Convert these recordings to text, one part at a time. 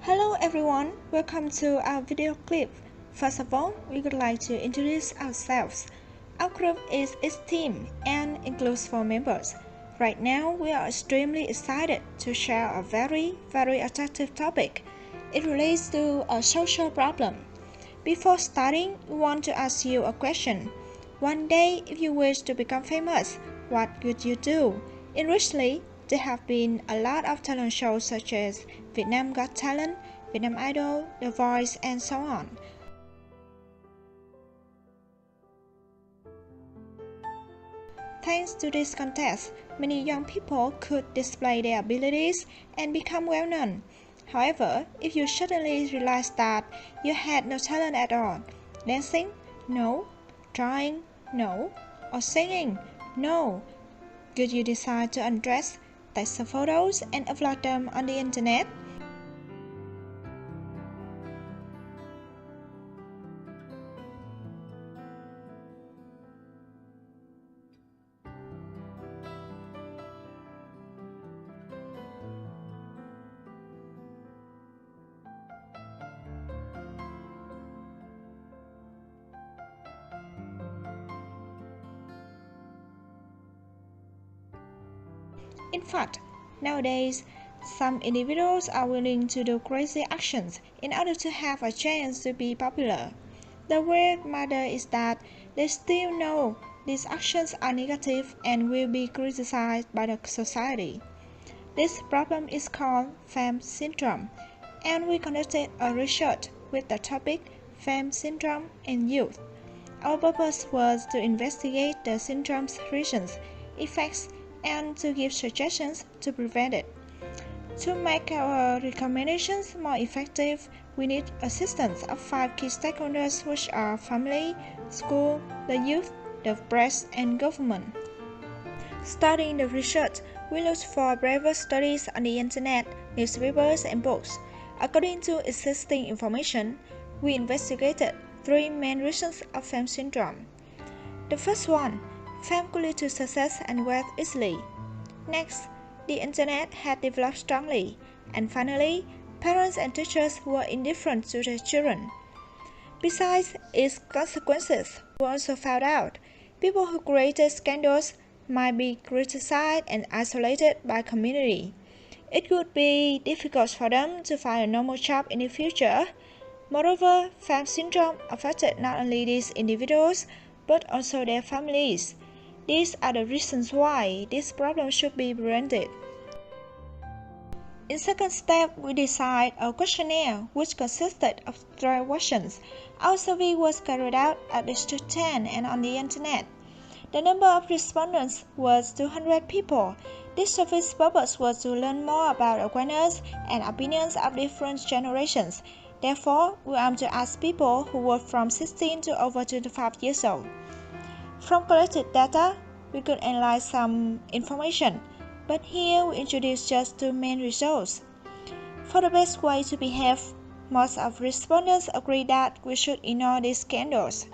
Hello everyone, welcome to our video clip. First of all, we would like to introduce ourselves. Our group is Esteem and includes 4 members. Right now, we are extremely excited to share a very attractive topic. It relates to a social problem. Before starting, we want to ask you a question. One day, if you wish to become famous, what would you do? Recently, there have been a lot of talent shows such as Vietnam Got Talent, Vietnam Idol, The Voice, and so on. Thanks to this contest, many young people could display their abilities and become well-known. However, if you suddenly realize that you had no talent at all, dancing? No. Drawing? No. Or singing? No. Could you decide to undress, take some photos, and upload them on the internet? In fact, nowadays, some individuals are willing to do crazy actions in order to have a chance to be popular. The weird matter is that they still know these actions are negative and will be criticized by the society. This problem is called fame syndrome, and we conducted a research with the topic fame syndrome in youth. Our purpose was to investigate the syndrome's reasons, effects, and to give suggestions to prevent it. To make our recommendations more effective, we need assistance of 5 key stakeholders, which are family, school, the youth, the press, and government. Starting the research, we looked for previous studies on the internet, newspapers, and books. According to existing information, we investigated 3 main reasons of fame syndrome. The first one, fame could lead to success and wealth easily. Next, the internet had developed strongly. And finally, parents and teachers were indifferent to their children. Besides its consequences, we also found out people who created scandals might be criticized and isolated by community. It would be difficult for them to find a normal job in the future. Moreover, fame syndrome affected not only these individuals, but also their families. These are the reasons why this problem should be prevented. In second step, we designed a questionnaire which consisted of 3 questions. Our survey was carried out at the Institute 10 and on the internet. The number of respondents was 200 people. This survey's purpose was to learn more about awareness and opinions of different generations. Therefore, we aim to ask people who were from 16 to over 25 years old. From collected data, we could analyze some information, but here we introduce just 2 main results. For the best way to behave, most of respondents agree that we should ignore these scandals.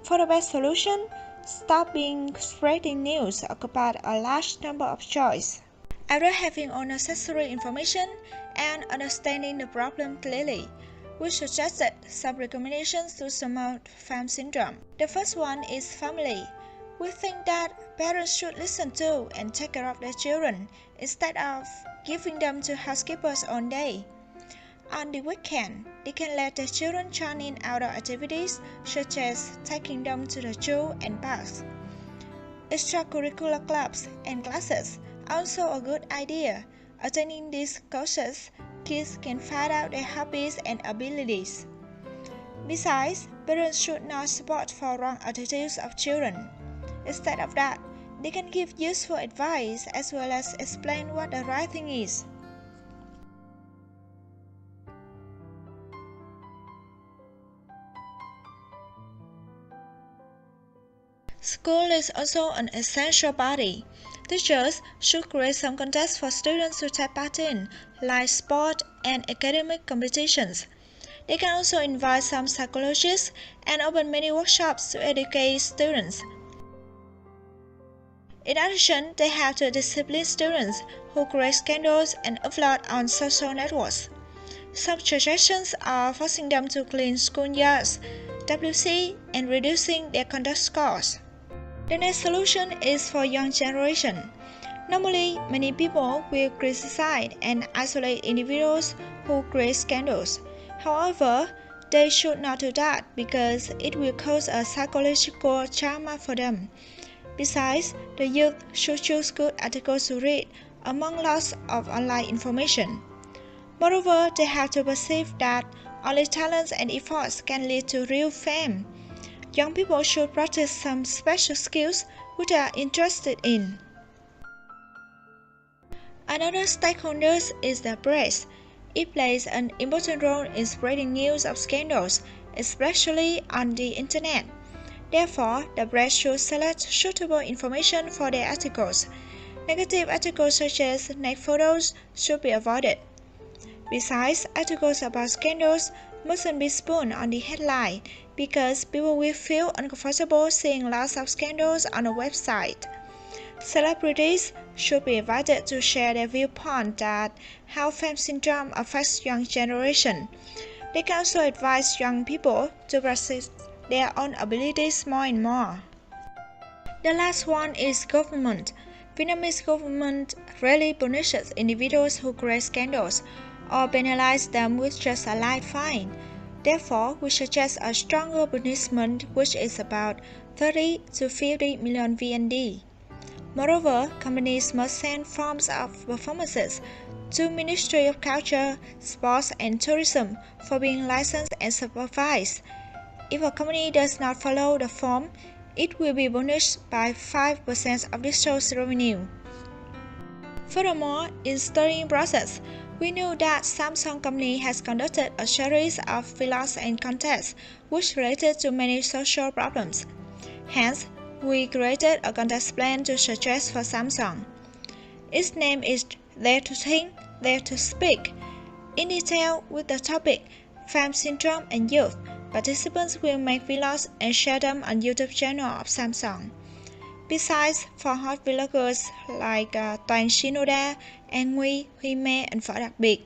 For the best solution, stop spreading news occupied a large number of choices. After having all necessary information and understanding the problem clearly, we suggested some recommendations to surmount fame syndrome. The first one is family. We think that parents should listen to and take care of their children instead of giving them to housekeepers all day. On the weekend, they can let their children join in outdoor activities such as taking them to the zoo and parks. Extracurricular clubs and classes are also a good idea. Attending these courses, kids can find out their hobbies and abilities. Besides, parents should not support for wrong attitudes of children. Instead of that, they can give useful advice as well as explain what the right thing is. School is also an essential body. Teachers should create some contests for students to take part in, like sport and academic competitions. They can also invite some psychologists and open many workshops to educate students. In addition, they have to discipline students who create scandals and upload on social networks. Some suggestions are forcing them to clean schoolyards, WC, and reducing their conduct scores. The next solution is for young generation. Normally, many people will criticize and isolate individuals who create scandals. However, they should not do that because it will cause a psychological trauma for them. Besides, the youth should choose good articles to read among lots of online information. Moreover, they have to perceive that only talents and efforts can lead to real fame. Young people should practice some special skills which they are interested in. Another stakeholder is the press. It plays an important role in spreading news of scandals, especially on the internet. Therefore, the press should select suitable information for their articles. Negative articles such as naked photos should be avoided. Besides, articles about scandals mustn't be spun on the headline because people will feel uncomfortable seeing lots of scandals on a website. Celebrities should be invited to share their viewpoint that how fame syndrome affects young generation. They can also advise young people to practice their own abilities more and more. The last one is government. Vietnamese government rarely punishes individuals who create scandals or penalize them with just a light fine. Therefore, we suggest a stronger punishment which is about 30 to 50 million VND. Moreover, companies must send forms of performances to Ministry of Culture, Sports and Tourism for being licensed and supervised. If a company does not follow the form, it will be punished by 5% of the show's revenue. Furthermore, in studying process, we know that Samsung company has conducted a series of vlogs and contests which related to many social problems. Hence, we created a contest plan to suggest for Samsung. Its name is Dare to Think, Dare to Speak. In detail with the topic Fame Syndrome and Youth, participants will make vlogs and share them on YouTube channel of Samsung. Besides, for hot vloggers like Toàn Shinoda, An Nguy, Huy Me, and Phở Đặc Biệt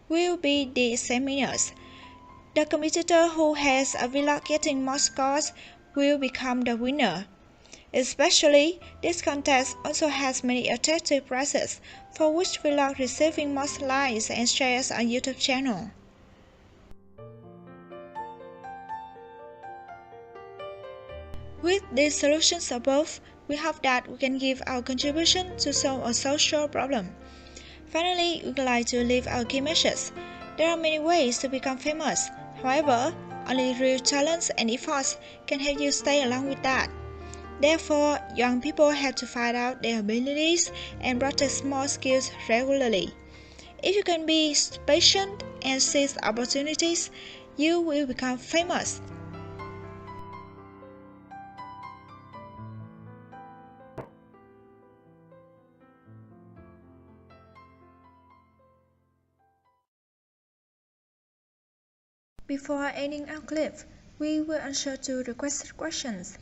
will be the examiners. The competitor who has a vlog getting more scores will become the winner. Especially, this contest also has many attractive prizes, for which vlog receiving most likes and shares on YouTube channel. With these solutions above, we hope that we can give our contribution to solve a social problem. Finally, we would like to leave our key message. There are many ways to become famous. However, only real talents and efforts can help you stay along with that. Therefore, young people have to find out their abilities and practice more skills regularly. If you can be patient and seize opportunities, you will become famous. Before ending our clip, we will answer two requested questions.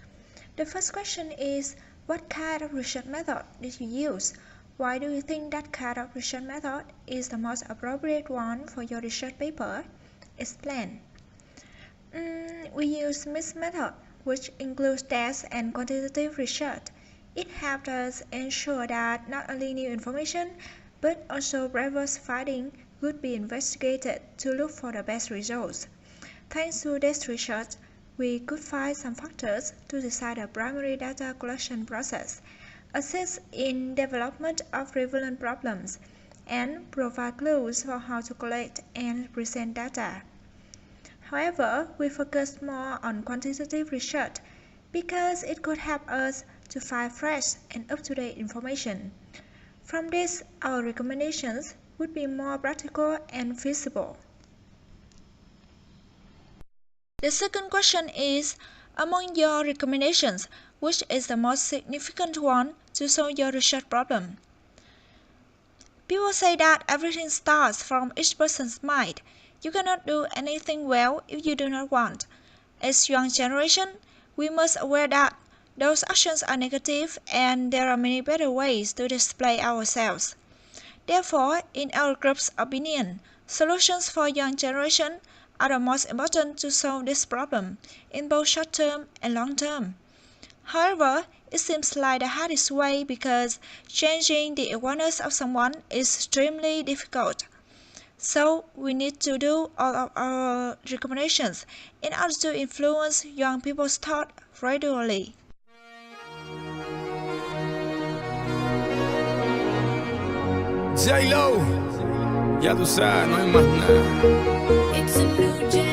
The first question is, what kind of research method did you use? Why do you think that kind of research method is the most appropriate one for your research paper? Explain. We use mixed method, which includes tests and quantitative research. It helps us ensure that not only new information, but also previous findings would be investigated to look for the best results. Thanks to this research, we could find some factors to decide the primary data collection process, assist in development of relevant problems, and provide clues for how to collect and present data. However, we focus more on quantitative research because it could help us to find fresh and up-to-date information. From this, our recommendations would be more practical and feasible. The second question is, among your recommendations, which is the most significant one to solve your research problem? People say that everything starts from each person's mind. You cannot do anything well if you do not want. As young generation, we must aware that those actions are negative and there are many better ways to display ourselves. Therefore, in our group's opinion, Solutions for young generation are the most important to solve this problem in both short term and long term. However, it seems like the hardest way because changing the awareness of someone is extremely difficult. So we need to do all of our recommendations in order to influence young people's thought regularly. J-Lo, ya tú sabes, no hay más nada. It's a new generation.